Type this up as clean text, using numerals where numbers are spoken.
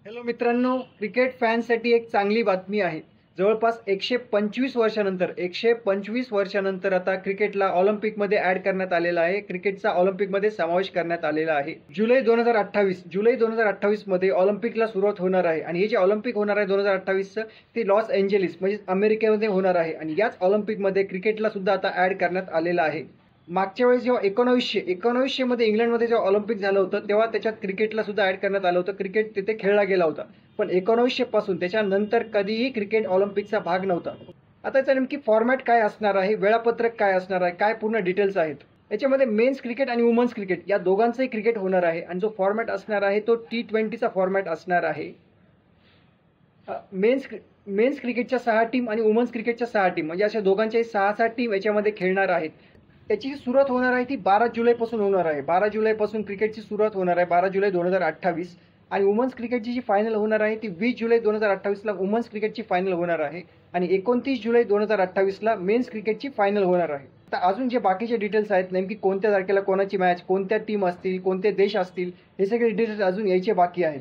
Hello मित्रांनो, cricket फॅन्ससाठी एक चांगली बातमी आहे. जवळपास 125 वर्षानंतर आता क्रिकेटला ऑलिम्पिकमध्ये ॲड करण्यात आलेला आहे. क्रिकेटचा ऑलिम्पिकमध्ये समावेश करण्यात आलेला आहे. जुलै 2028 मध्ये ऑलिम्पिकला सुरुवात होणार आहे आणि हे जे ऑलिम्पिक होणार आहे 2028चं ते लॉस एंजेलिस म्हणजे अमेरिकेमध्ये होणार आहे आणि याच ऑलिम्पिकमध्ये क्रिकेटला सुद्धा आता ॲड करण्यात आलेलं आहे. मागच्या वेळेस जेव्हा 1900 मध्ये इंग्लंडमध्ये जेव्हा ऑलिम्पिक झालं होतं तेव्हा त्याच्यात क्रिकेटला सुद्धा ॲड करण्यात आलं होतं. क्रिकेट तिथे खेळला गेला होता, पण 1900 पासून त्याच्यानंतर कधीही क्रिकेट ऑलिम्पिकचा भाग नव्हता. आता याचा नेमकी फॉर्मॅट काय असणार आहे, वेळापत्रक काय असणार आहे, काय पूर्ण डिटेल्स आहेत. याच्यामध्ये मेन्स क्रिकेट आणि वुमन्स क्रिकेट या दोघांचंही क्रिकेट होणार आहे आणि जो फॉर्मॅट असणार आहे तो T20चा फॉर्मॅट असणार आहे. मेन्स क्रिकेटच्या 6 टीम आणि वुमन्स क्रिकेटच्या 6 टीम म्हणजे अशा दोघांच्याही 6 टीम याच्यामध्ये खेळणार आहेत. त्याची सुरुवात होणार आहे ती 12 जुलैपासून होणार आहे. 12 जुलैपासून क्रिकेटची सुरुवात होणार आहे, 12 जुलै 2028. आणि वुमन्स क्रिकेटची जी फायनल होणार आहे ती 20 जुलै 2028ला वुमन्स क्रिकेटची फायनल होणार आहे आणि 29 जुलै 2028ला मेन्स क्रिकेटची फायनल होणार आहे. आता अजून जे बाकीचे डिटेल्स आहेत, नेमकी कोणत्या तारखेला कोणाची मॅच, कोणत्या टीम असतील, कोणते देश असतील, हे सगळे डिटेल्स अजून यायचे बाकी आहेत.